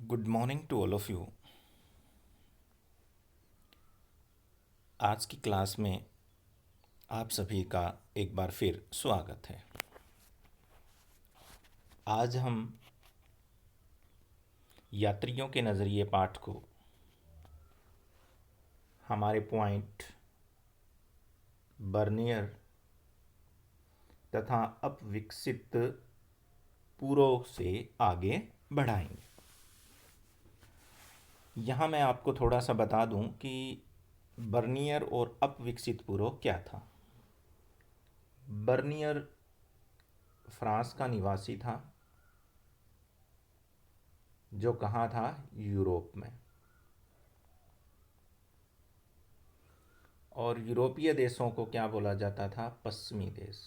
Good morning to all of you. आज की class में आप सभी का एक बार फिर स्वागत है। आज हम यात्रियों के नज़रिए पाठ को हमारे पॉइंट बर्नियर तथा अपविकसित पूर्वों से आगे बढ़ाएंगे। यहाँ मैं आपको थोड़ा सा बता दूं कि बर्नियर और अपविकसित पूर्व क्या था। बर्नियर फ्रांस का निवासी था, जो कहाँ था, यूरोप में। और यूरोपीय देशों को क्या बोला जाता था, पश्चिमी देश।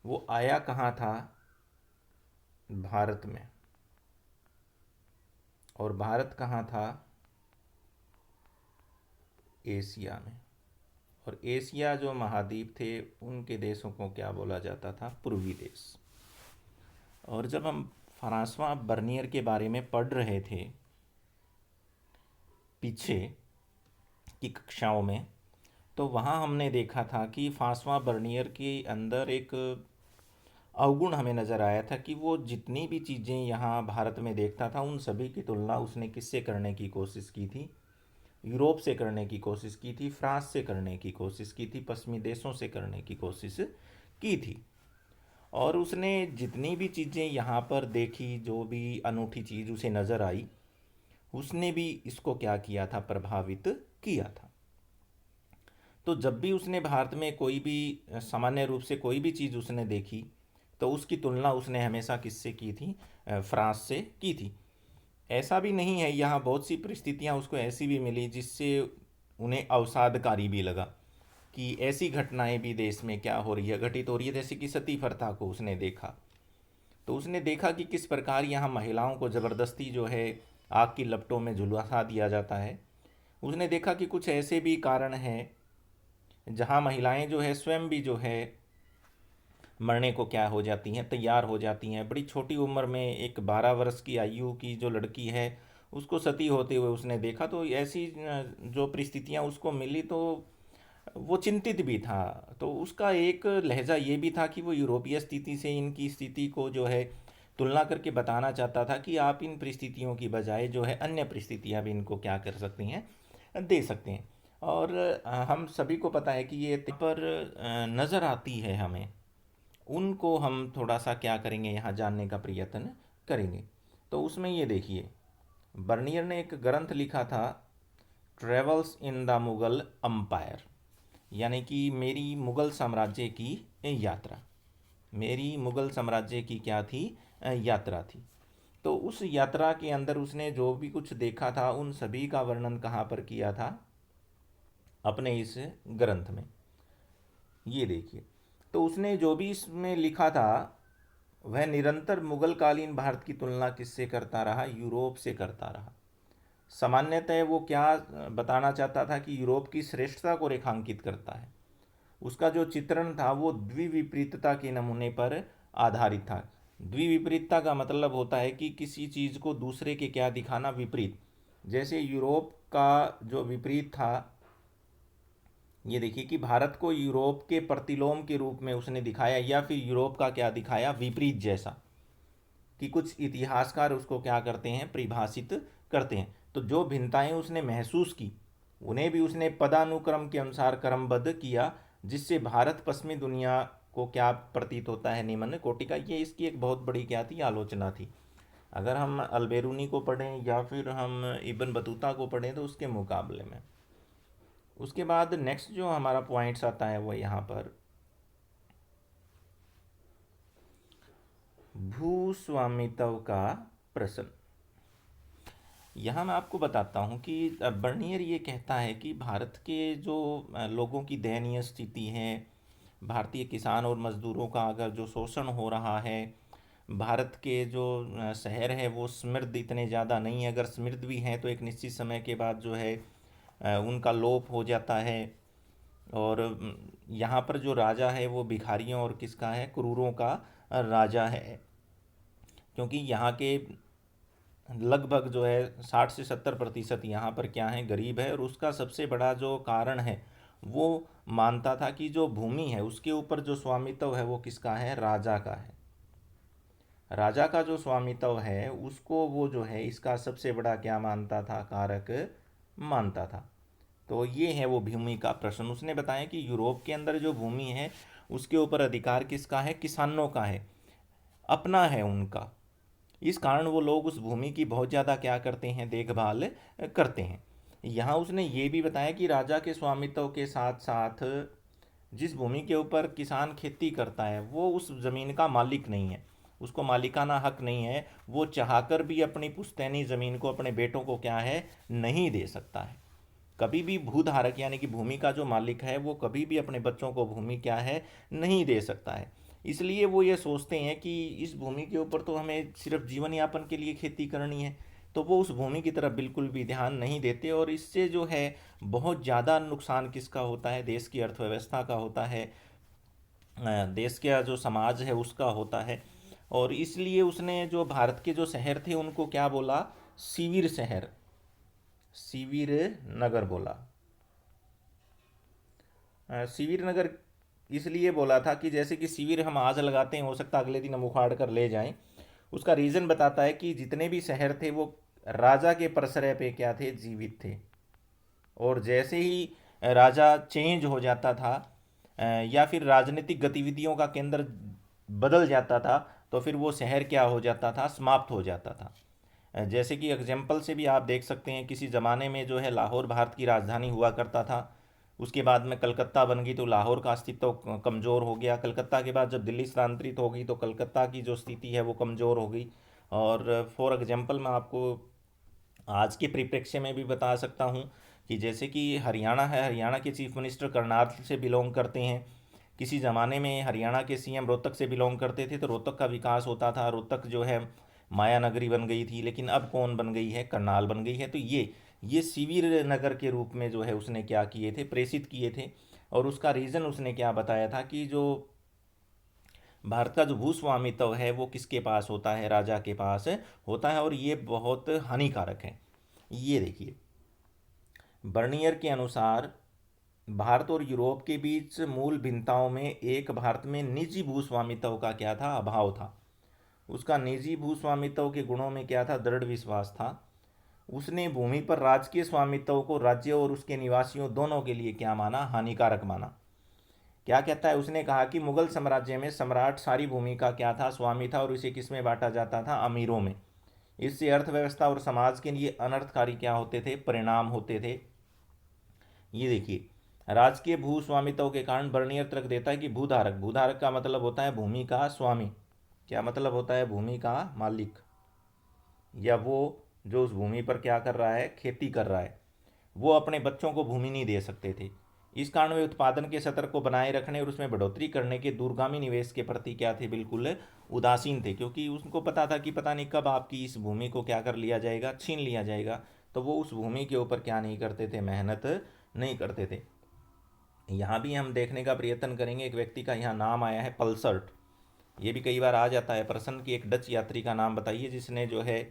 वो आया कहाँ था, भारत में। और भारत कहाँ था, एशिया में। और एशिया जो महाद्वीप थे, उनके देशों को क्या बोला जाता था, पूर्वी देश। और जब हम फ्रांसवा बर्नियर के बारे में पढ़ रहे थे पीछे की कक्षाओं में, तो वहाँ हमने देखा था कि फ्रांसवा बर्नियर के अंदर एक अवगुण हमें नज़र आया था कि वो जितनी भी चीज़ें यहाँ भारत में देखता था, उन सभी की तुलना उसने किससे करने की कोशिश की थी, यूरोप से करने की कोशिश की थी, फ्रांस से करने की कोशिश की थी, पश्चिमी देशों से करने की कोशिश की थी। और उसने जितनी भी चीज़ें यहाँ पर देखी, जो भी अनूठी चीज़ उसे नज़र आई, उसने भी इसको क्या किया था, प्रभावित किया था। तो जब भी उसने भारत में कोई भी सामान्य रूप से कोई भी चीज़ उसने देखी, तो उसकी तुलना उसने हमेशा किससे की थी, फ्रांस से की थी। ऐसा भी नहीं है, यहाँ बहुत सी परिस्थितियाँ उसको ऐसी भी मिली जिससे उन्हें अवसादकारी भी लगा कि ऐसी घटनाएं भी देश में क्या हो रही है, घटित हो रही है। जैसे कि सती प्रथा को उसने देखा, तो उसने देखा कि किस प्रकार यहाँ महिलाओं को ज़बरदस्ती जो है आग की लपटों में झुलसा दिया जाता है। उसने देखा कि कुछ ऐसे भी कारण हैं जहाँ महिलाएं जो है स्वयं भी जो है मरने को क्या हो जाती हैं, तैयार हो जाती हैं। बड़ी छोटी उम्र में एक 12 वर्ष की आयु की जो लड़की है, उसको सती होते हुए उसने देखा। तो ऐसी जो परिस्थितियाँ उसको मिली, तो वो चिंतित भी था। तो उसका एक लहजा ये भी था कि वो यूरोपीय स्थिति से इनकी स्थिति को जो है तुलना करके बताना चाहता था कि आप इन परिस्थितियों की बजाय जो है अन्य परिस्थितियाँ भी इनको क्या कर सकती हैं, दे सकते हैं। और हम सभी को पता है कि ये पर नज़र आती है हमें, उनको हम थोड़ा सा क्या करेंगे, यहाँ जानने का प्रयत्न करेंगे। तो उसमें ये देखिए, बर्नियर ने एक ग्रंथ लिखा था, travels in the Mughal empire, यानी कि मेरी मुग़ल साम्राज्य की यात्रा। मेरी मुग़ल साम्राज्य की क्या थी, यात्रा थी। तो उस यात्रा के अंदर उसने जो भी कुछ देखा था, उन सभी का वर्णन कहाँ पर किया था, अपने इस ग्रंथ में। ये देखिए, तो उसने जो भी इसमें लिखा था, वह निरंतर मुगल कालीन भारत की तुलना किससे करता रहा, यूरोप से करता रहा। सामान्यतः वो क्या बताना चाहता था कि यूरोप की श्रेष्ठता को रेखांकित करता है। उसका जो चित्रण था वो द्विविपरीतता के नमूने पर आधारित था। द्विविपरीतता का मतलब होता है कि किसी चीज़ को दूसरे के क्या दिखाना, विपरीत। जैसे यूरोप का जो विपरीत था, ये देखिए कि भारत को यूरोप के प्रतिलोम के रूप में उसने दिखाया, या फिर यूरोप का क्या दिखाया, विपरीत जैसा। कि कुछ इतिहासकार उसको क्या करते हैं, परिभाषित करते हैं। तो जो भिन्नताएं उसने महसूस की, उन्हें भी उसने पदानुक्रम के अनुसार क्रमबद्ध किया, जिससे भारत पश्चिमी दुनिया को क्या प्रतीत होता है, निम्न कोटि का। ये इसकी एक बहुत बड़ी क्या थी, आलोचना थी। अगर हम अलबेरूनी को पढ़ें या फिर हम इब्न बतूता को पढ़ें, तो उसके मुकाबले में। उसके बाद नेक्स्ट जो हमारा पॉइंट्स आता है वो यहाँ पर, भूस्वामित्व का प्रश्न। यहाँ मैं आपको बताता हूँ कि बर्नियर ये कहता है कि भारत के जो लोगों की दयनीय स्थिति है, भारतीय किसान और मज़दूरों का अगर जो शोषण हो रहा है, भारत के जो शहर है वो समृद्ध इतने ज़्यादा नहीं है, अगर समृद्ध भी हैं तो एक निश्चित समय के बाद जो है उनका लोप हो जाता है। और यहाँ पर जो राजा है वो भिखारियों और किसका है, क्रूरों का राजा है। क्योंकि यहाँ के लगभग जो है 60 से 70% यहाँ पर क्या है, गरीब है। और उसका सबसे बड़ा जो कारण है, वो मानता था कि जो भूमि है उसके ऊपर जो स्वामित्व है वो किसका है, राजा का है। राजा का जो स्वामित्व है उसको वो जो है इसका सबसे बड़ा क्या मानता था, कारक मानता था। तो ये है वो भूमि का प्रश्न। उसने बताया कि यूरोप के अंदर जो भूमि है उसके ऊपर अधिकार किसका है, किसानों का है, अपना है उनका। इस कारण वो लोग उस भूमि की बहुत ज़्यादा क्या करते हैं, देखभाल करते हैं। यहाँ उसने ये भी बताया कि राजा के स्वामित्व के साथ साथ जिस भूमि के ऊपर किसान खेती करता है वो उस ज़मीन का मालिक नहीं है, उसको मालिकाना हक नहीं है। वो चाहकर भी अपनी पुश्तैनी ज़मीन को अपने बेटों को क्या है, नहीं दे सकता है। कभी भी भूधारक यानी कि भूमि का जो मालिक है वो कभी भी अपने बच्चों को भूमि क्या है, नहीं दे सकता है। इसलिए वो ये सोचते हैं कि इस भूमि के ऊपर तो हमें सिर्फ जीवन यापन के लिए खेती करनी है। तो वो उस भूमि की तरफ बिल्कुल भी ध्यान नहीं देते। और इससे जो है बहुत ज़्यादा नुकसान किसका होता है, देश की अर्थव्यवस्था का होता है, देश का जो समाज है उसका होता है। और इसलिए उसने जो भारत के जो शहर थे उनको क्या बोला, सीवीर शहर, सीवीर नगर बोला। शिविर नगर इसलिए बोला था कि जैसे कि शिविर हम आज लगाते हैं, हो सकता है अगले दिन हम उखाड़ कर ले जाएं। उसका रीज़न बताता है कि जितने भी शहर थे वो राजा के प्रश्रय पे क्या थे, जीवित थे। और जैसे ही राजा चेंज हो जाता था या फिर राजनीतिक गतिविधियों का केंद्र बदल जाता था, तो फिर वो शहर क्या हो जाता था, समाप्त हो जाता था। जैसे कि एग्जाम्पल से भी आप देख सकते हैं, किसी ज़माने में जो है लाहौर भारत की राजधानी हुआ करता था। उसके बाद में कलकत्ता बन गई तो लाहौर का अस्तित्व कमज़ोर हो गया। कलकत्ता के बाद जब दिल्ली स्थानांतरित हो गई तो कलकत्ता की जो स्थिति है वो कमज़ोर हो गई। और फॉर एग्जांपल मैं आपको आज के परिप्रेक्ष्य में भी बता सकता हूँ कि जैसे कि हरियाणा है, हरियाणा के चीफ मिनिस्टर करनाल से बिलोंग करते हैं। किसी ज़माने में हरियाणा के सीएम रोहतक से बिलोंग करते थे, तो रोहतक का विकास होता था, रोहतक जो है माया नगरी बन गई थी। लेकिन अब कौन बन गई है, करनाल बन गई है। तो ये शिविर नगर के रूप में जो है उसने क्या किए थे, प्रेषित किए थे। और उसका रीज़न उसने क्या बताया था कि जो भारत का जो भूस्वामित्व है वो किसके पास होता है, राजा के पास होता है। और ये बहुत हानिकारक है। ये देखिए, बर्नियर के अनुसार भारत और यूरोप के बीच मूल भिन्नताओं में एक, भारत में निजी भूस्वामित्व का क्या था, अभाव था। उसका निजी भूस्वामित्व के गुणों में क्या था, दृढ़ विश्वास था। उसने भूमि पर राजकीय स्वामित्व को राज्य और उसके निवासियों दोनों के लिए क्या माना, हानिकारक माना। क्या कहता है, उसने कहा कि मुगल साम्राज्य में सम्राट सारी भूमि का क्या था, स्वामी था। और इसे किस में बांटा जाता था, अमीरों में। इससे अर्थव्यवस्था और समाज के लिए अनर्थकारी क्या होते थे, परिणाम होते थे। ये देखिए, राजकीय भू स्वामित्व के कारण बर्नियर तर्क देता है कि भूधारक, भूधारक का मतलब होता है भूमि का स्वामी। क्या मतलब होता है, भूमि का मालिक, या वो जो उस भूमि पर क्या कर रहा है, खेती कर रहा है। वो अपने बच्चों को भूमि नहीं दे सकते थे। इस कारण वे उत्पादन के स्तर को बनाए रखने और उसमें बढ़ोतरी करने के दूरगामी निवेश के प्रति क्या थे, बिल्कुल उदासीन थे। क्योंकि उनको पता था कि पता नहीं कब आपकी इस भूमि को क्या कर लिया जाएगा, छीन लिया जाएगा। तो वो उस भूमि के ऊपर क्या नहीं करते थे, मेहनत नहीं करते थे। यहाँ भी हम देखने का प्रयत्न करेंगे, एक व्यक्ति का यहाँ नाम आया है, पल्सर्ट। ये भी कई बार आ जाता है प्रश्न की, एक डच यात्री का नाम बताइए जिसने जो है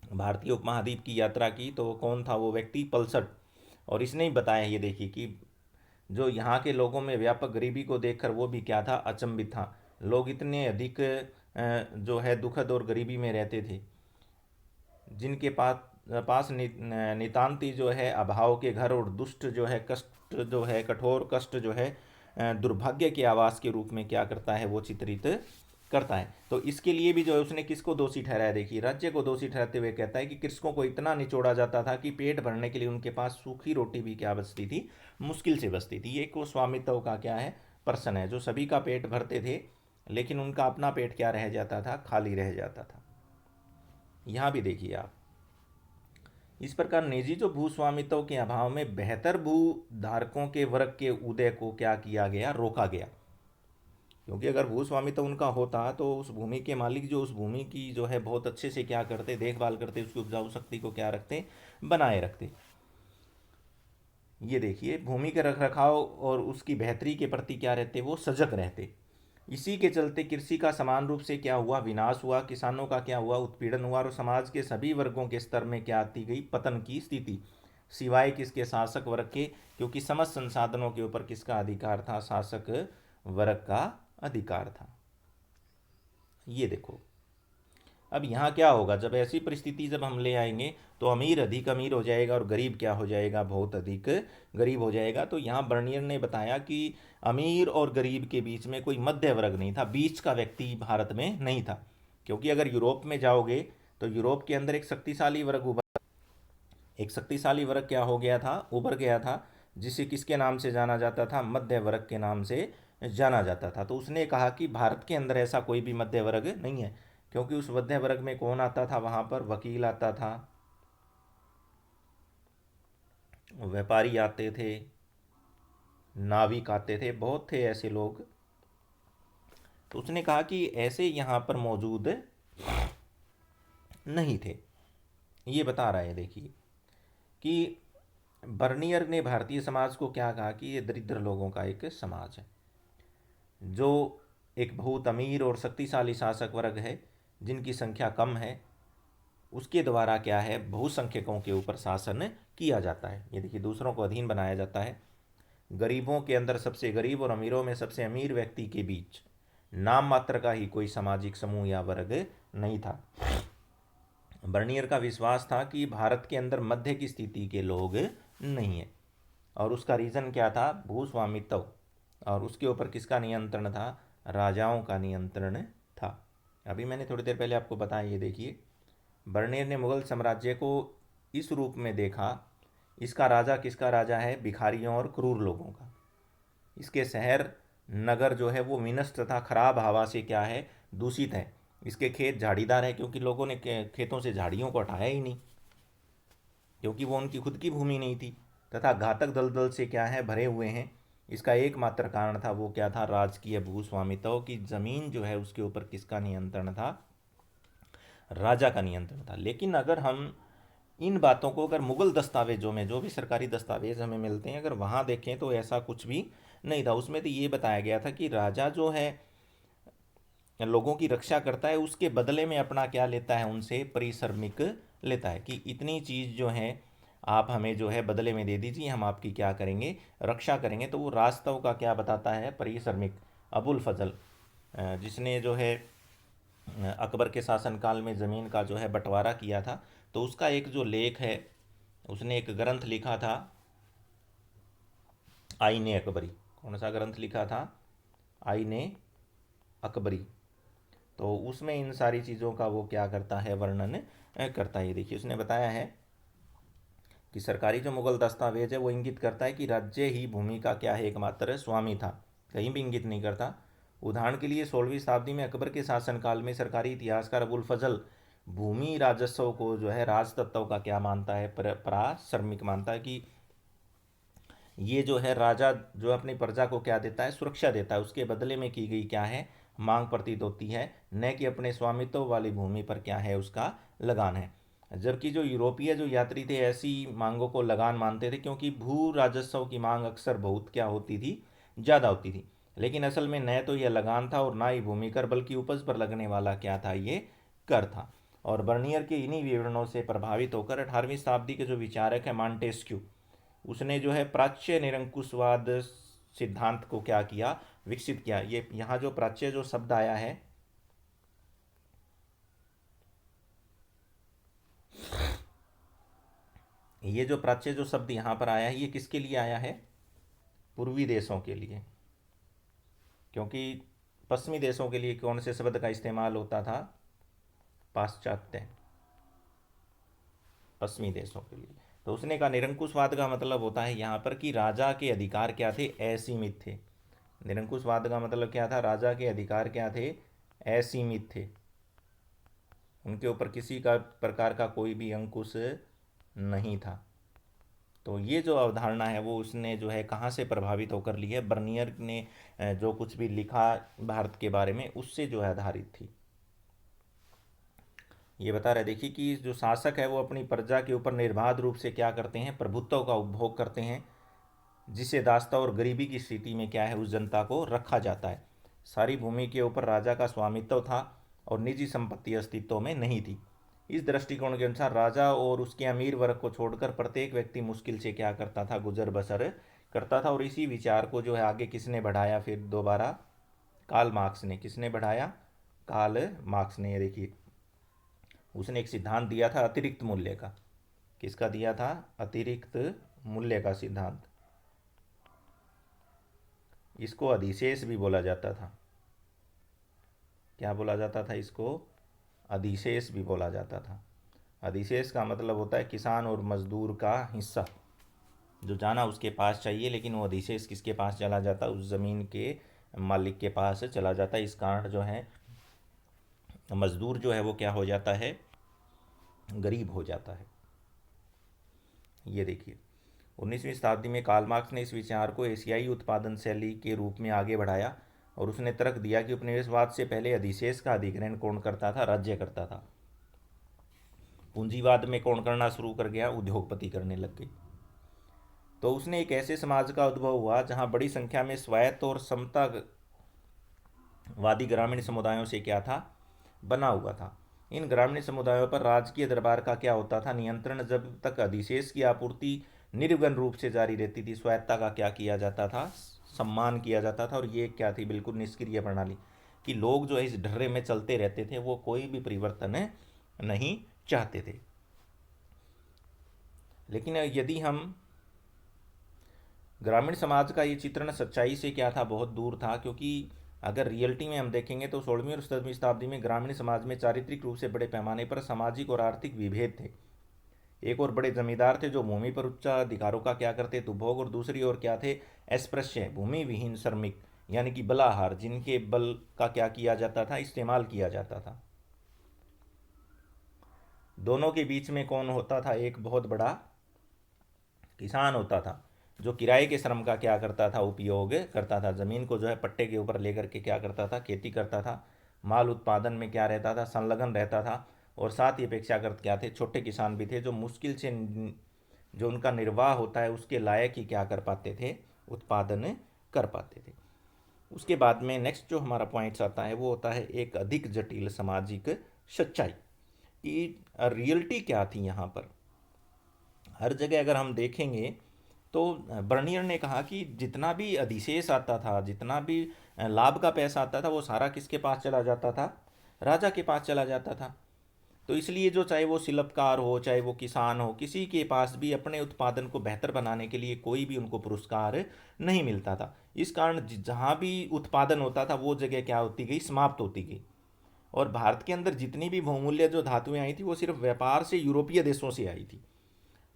भारतीय उपमहाद्वीप की यात्रा की। तो कौन था वो व्यक्ति, पल्सर्ट। और इसने ही बताया, ये देखिए कि जो यहाँ के लोगों में व्यापक गरीबी को देखकर वो भी क्या था, अचंभित था। लोग इतने अधिक जो है दुखद और गरीबी में रहते थे, जिनके पास नितांती जो है अभाव के घर और दुष्ट जो है कष्ट, जो है कठोर कष्ट जो है दुर्भाग्य के आवास के रूप में क्या करता है, वो चित्रित करता है। तो इसके लिए भी जो है उसने किसको दोषी ठहराया, देखिए राज्य को दोषी ठहराते हुए कहता है कि कृषकों को इतना निचोड़ा जाता था कि पेट भरने के लिए उनके पास सूखी रोटी भी क्या बचती थी, मुश्किल से बचती थी। ये को स्वामित्व का क्या है, प्रश्न है। जो सभी का पेट भरते थे लेकिन उनका अपना पेट क्या रह जाता था, खाली रह जाता था। यहाँ भी देखिए आप, इस प्रकार निजी जो भूस्वामित्व के अभाव में बेहतर भूधारकों के वर्ग के उदय को क्या किया गया, रोका गया। क्योंकि अगर भूस्वामित्व उनका होता तो उस भूमि के मालिक जो उस भूमि की जो है बहुत अच्छे से क्या करते, देखभाल करते, उसकी उपजाऊ शक्ति को क्या रखते, बनाए रखते। ये देखिए, भूमि के रखरखाव और उसकी बेहतरी के प्रति क्या रहते, वो सजग रहते। इसी के चलते कृषि का समान रूप से क्या हुआ, विनाश हुआ, किसानों का क्या हुआ, उत्पीड़न हुआ, और समाज के सभी वर्गों के स्तर में क्या आती गई, पतन की स्थिति। सिवाय किसके, शासक वर्ग के, क्योंकि समस्त संसाधनों के ऊपर किसका अधिकार था, शासक वर्ग का अधिकार था। ये देखो, अब यहाँ क्या होगा, जब ऐसी परिस्थिति जब हम ले आएंगे तो अमीर अधिक अमीर हो जाएगा और गरीब क्या हो जाएगा, बहुत अधिक गरीब हो जाएगा। तो यहाँ बर्नियर ने बताया कि अमीर और गरीब के बीच में कोई मध्य वर्ग नहीं था, बीच का व्यक्ति भारत में नहीं था। क्योंकि अगर यूरोप में जाओगे तो यूरोप के अंदर एक शक्तिशाली वर्ग क्या हो गया था, उभर गया था, जिसे किसके नाम से जाना जाता था, मध्य वर्ग के नाम से जाना जाता था। तो उसने कहा कि भारत के अंदर ऐसा कोई भी मध्य वर्ग नहीं है, क्योंकि उस मध्य वर्ग में कौन आता था, वहाँ पर वकील आता था, व्यापारी आते थे, नाविक आते थे, बहुत थे ऐसे लोग। तो उसने कहा कि ऐसे यहाँ पर मौजूद नहीं थे। ये बता रहा है, देखिए कि बर्नियर ने भारतीय समाज को क्या कहा कि ये दरिद्र लोगों का एक समाज है, जो एक बहुत अमीर और शक्तिशाली शासक वर्ग है जिनकी संख्या कम है, उसके द्वारा क्या है, बहुसंख्यकों के ऊपर शासन किया जाता है। ये देखिए, दूसरों को अधीन बनाया जाता है। गरीबों के अंदर सबसे गरीब और अमीरों में सबसे अमीर व्यक्ति के बीच नाम मात्र का ही कोई सामाजिक समूह या वर्ग नहीं था। बर्नियर का विश्वास था कि भारत के अंदर मध्य की स्थिति के लोग नहीं है, और उसका रीज़न क्या था, भूस्वामित्व, और उसके ऊपर किसका नियंत्रण था, राजाओं का नियंत्रण था। अभी मैंने थोड़ी देर पहले आपको बताया, ये देखिए, बर्नियर ने मुगल साम्राज्य को इस रूप में देखा, इसका राजा किसका राजा है, भिखारियों और क्रूर लोगों का। इसके शहर नगर जो है वो विनष्ट तथा खराब हवा से क्या है, दूषित है। इसके खेत झाड़ीदार है, क्योंकि लोगों ने खेतों से झाड़ियों को हटाया ही नहीं, क्योंकि वो उनकी खुद की भूमि नहीं थी। तथा घातक दलदल से क्या है, भरे हुए हैं। इसका एकमात्र कारण था, वो क्या था, राजकीय भूस्वामित्व की ज़मीन जो है उसके ऊपर किसका नियंत्रण था, राजा का नियंत्रण था। लेकिन अगर हम इन बातों को अगर मुगल दस्तावेजों में, जो भी सरकारी दस्तावेज हमें मिलते हैं, अगर वहाँ देखें तो ऐसा कुछ भी नहीं था। उसमें तो ये बताया गया था कि राजा जो है लोगों की रक्षा करता है, उसके बदले में अपना क्या लेता है, उनसे परिश्रमिक लेता है, कि इतनी चीज़ जो है आप हमें जो है बदले में दे दीजिए, हम आपकी क्या करेंगे, रक्षा करेंगे। तो वो रास्तव का क्या बताता है, परिश्रमिक अबुल फजल, जिसने जो है अकबर के शासनकाल में ज़मीन का जो है बंटवारा किया था, तो उसका एक जो लेख है, उसने एक ग्रंथ लिखा था, आईने अकबरी। कौन सा ग्रंथ लिखा था, आईने अकबरी। तो उसमें इन सारी चीज़ों का वो क्या करता है, वर्णन करता है। देखिए, उसने बताया है कि सरकारी जो मुगल दस्तावेज है वो इंगित करता है कि राज्य ही भूमि का क्या है, एकमात्र स्वामी था, कहीं भी इंगित नहीं करता। उदाहरण के लिए 16वीं शताब्दी में अकबर के शासनकाल में सरकारी इतिहासकार अबुल फजल भूमि राजस्व को जो है राजतत्व का क्या मानता है, पराश्रमिक मानता है, कि ये जो है राजा जो अपनी प्रजा को क्या देता है, सुरक्षा देता है, उसके बदले में की गई क्या है, मांग प्रतीत होती है, न कि अपने स्वामित्व वाली भूमि पर क्या है, उसका लगान है। जबकि जो यूरोपीय जो यात्री थे ऐसी मांगों को लगान मानते थे, क्योंकि भू राजस्व की मांग अक्सर बहुत क्या होती थी, ज़्यादा होती थी। लेकिन असल में न तो यह लगान था और ना ही भूमि कर, बल्कि उपज पर लगने वाला क्या था, ये कर था। और बर्नियर के इन्हीं विवरणों से प्रभावित होकर 18वीं शताब्दी के जो विचारक है मॉन्टेस्क्यू, उसने जो है प्राच्य निरंकुशवाद सिद्धांत को क्या किया, विकसित किया। ये यहाँ जो प्राच्य जो शब्द आया है, ये जो प्राच्य जो शब्द यहाँ पर आया है, ये किसके लिए आया है, पूर्वी देशों के लिए। क्योंकि पश्चिमी देशों के लिए कौन से शब्द का इस्तेमाल होता था, पाश्चात्य, पश्चिमी देशों के लिए। तो उसने कहा निरंकुशवाद का मतलब होता है यहाँ पर कि राजा के अधिकार क्या थे, असीमित थे। निरंकुशवाद का मतलब क्या था, राजा के अधिकार क्या थे, असीमित थे, उनके ऊपर किसी का प्रकार का कोई भी अंकुश नहीं था। तो ये जो अवधारणा है वो उसने जो है कहाँ से प्रभावित होकर ली है, बर्नियर ने जो कुछ भी लिखा भारत के बारे में उससे जो है आधारित थी। ये बता रहे, देखिए कि जो शासक है वो अपनी प्रजा के ऊपर निर्बाध रूप से क्या करते हैं, प्रभुत्व का उपभोग करते हैं। जिसे दास्ता और गरीबी की स्थिति में क्या है उस जनता को रखा जाता है। सारी भूमि के ऊपर राजा का स्वामित्व था और निजी संपत्ति अस्तित्व में नहीं थी। इस दृष्टिकोण के अनुसार राजा और उसके अमीर वर्ग को छोड़कर प्रत्येक व्यक्ति मुश्किल से क्या करता था, गुजर बसर करता था। और इसी विचार को जो है आगे किसने बढ़ाया फिर दोबारा, कार्ल मार्क्स ने। किसने बढ़ाया? कार्ल मार्क्स ने। ये देखिए, उसने एक सिद्धांत दिया था अतिरिक्त मूल्य का। किसका दिया था? अतिरिक्त मूल्य का सिद्धांत। इसको अधिशेष भी बोला जाता था। क्या बोला जाता था इसको? अधिशेष भी बोला जाता था। अधिशेष का मतलब होता है किसान और मजदूर का हिस्सा जो जाना उसके पास चाहिए, लेकिन वो अधिशेष किसके पास चला जाता? उस ज़मीन के मालिक के पास चला जाता। इस कारण जो है मजदूर जो है वो क्या हो जाता है? गरीब हो जाता है। ये देखिए, 19वीं शताब्दी में कार्ल मार्क्स ने इस विचार को एशियाई उत्पादन शैली के रूप में आगे बढ़ाया और उसने तर्क दिया कि उपनिवेशवाद से पहले अधिशेष का अधिग्रहण कौन करता था? राज्य करता था। पूंजीवाद में कौन करना शुरू कर गया? उद्योगपति करने लग गए। तो उसने एक ऐसे समाज का उद्भव हुआ जहां बड़ी संख्या में स्वायत्त और समतावादी ग्रामीण समुदायों से क्या था? बना हुआ था। इन ग्रामीण समुदायों पर राजकीय दरबार का क्या होता था? नियंत्रण। जब तक अधिशेष की आपूर्ति निर्विघ्न रूप से जारी रहती थी, स्वायत्ता का क्या किया जाता था? सम्मान किया जाता था। और ये क्या थी? बिल्कुल निष्क्रिय प्रणाली, कि लोग जो है इस ढर्रे में चलते रहते थे, वो कोई भी परिवर्तन नहीं चाहते थे। लेकिन यदि हम ग्रामीण समाज का ये चित्रण सच्चाई से क्या था? बहुत दूर था, क्योंकि अगर रियलिटी में हम देखेंगे तो 16वीं और 17वीं शताब्दी में ग्रामीण समाज में चारित्रिक रूप से बड़े पैमाने पर सामाजिक और आर्थिक विभेद थे। एक और बड़े जमींदार थे जो भूमि पर उच्च अधिकारों का क्या करते थे? उपभोग। और दूसरी ओर क्या थे? अस्पृश्य, भूमि विहीन श्रमिक, यानी कि बलाहार, जिनके बल का क्या किया जाता था? इस्तेमाल किया जाता था। दोनों के बीच में कौन होता था? एक बहुत बड़ा किसान होता था जो किराए के श्रम का क्या करता था? उपयोग करता था। ज़मीन को जो है पट्टे के ऊपर लेकर के क्या करता था? खेती करता था। माल उत्पादन में क्या रहता था? संलग्न रहता था। और साथ ही अपेक्षाकृत क्या थे? छोटे किसान भी थे जो मुश्किल से जो उनका निर्वाह होता है उसके लायक ही क्या कर पाते थे? उत्पादन कर पाते थे। उसके बाद में नेक्स्ट जो हमारा पॉइंट्स आता है वो होता है एक अधिक जटिल सामाजिक सच्चाई, कि रियलिटी क्या थी यहाँ पर। हर जगह अगर हम देखेंगे तो बर्नियर ने कहा कि जितना भी अधिशेष आता था, जितना भी लाभ का पैसा आता था, वो सारा किसके पास चला जाता था? राजा के पास चला जाता था। तो इसलिए जो चाहे वो शिल्पकार हो, चाहे वो किसान हो, किसी के पास भी अपने उत्पादन को बेहतर बनाने के लिए कोई भी उनको पुरस्कार नहीं मिलता था। इस कारण जहाँ भी उत्पादन होता था वो जगह क्या होती गई? समाप्त होती गई। और भारत के अंदर जितनी भी बहुमूल्य जो धातुएं आई थी वो सिर्फ व्यापार से यूरोपीय देशों से आई थी।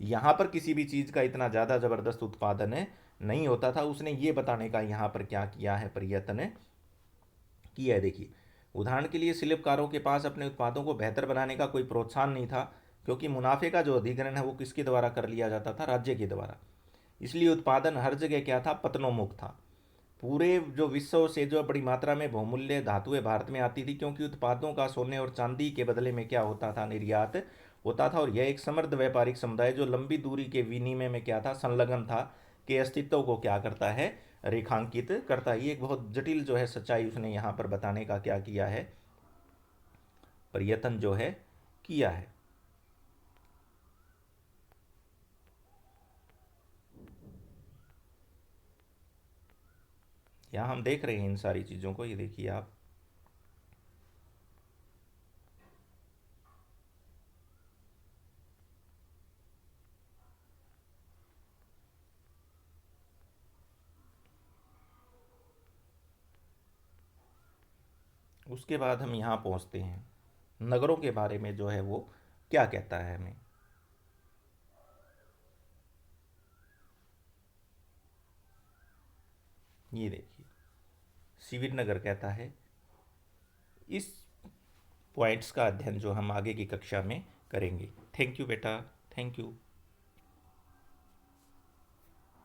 यहाँ पर किसी भी चीज़ का इतना ज़्यादा ज़बरदस्त उत्पादन नहीं होता था। उसने ये बताने का यहाँ पर क्या किया है? प्रयत्न किया है। देखिए, उदाहरण के लिए शिल्पकारों के पास अपने उत्पादों को बेहतर बनाने का कोई प्रोत्साहन नहीं था, क्योंकि मुनाफे का जो अधिग्रहण है वो किसके द्वारा कर लिया जाता था? राज्य के द्वारा। इसलिए उत्पादन हर जगह क्या था? पतनोन्मुख था। पूरे जो विश्व से जो बड़ी मात्रा में बहुमूल्य धातुएं भारत में आती थी, क्योंकि उत्पादों का सोने और चांदी के बदले में क्या होता था? निर्यात होता था। और यह एक समृद्ध व्यापारिक समुदाय जो लंबी दूरी के विनिमय में क्या था? संलग्न था, के अस्तित्व को क्या करता है? रेखांकित करता है। ये एक बहुत जटिल जो है सच्चाई उसने यहाँ पर बताने का क्या किया है? प्रयत्न जो है किया है। यहाँ हम देख रहे हैं इन सारी चीज़ों को। ये देखिए आप, उसके बाद हम यहाँ पहुँचते हैं नगरों के बारे में, जो है वो क्या कहता है हमें। ये देखिए, शिविर नगर कहता है। इस पॉइंट्स का अध्ययन जो हम आगे की कक्षा में करेंगे। थैंक यू बेटा, थैंक यू।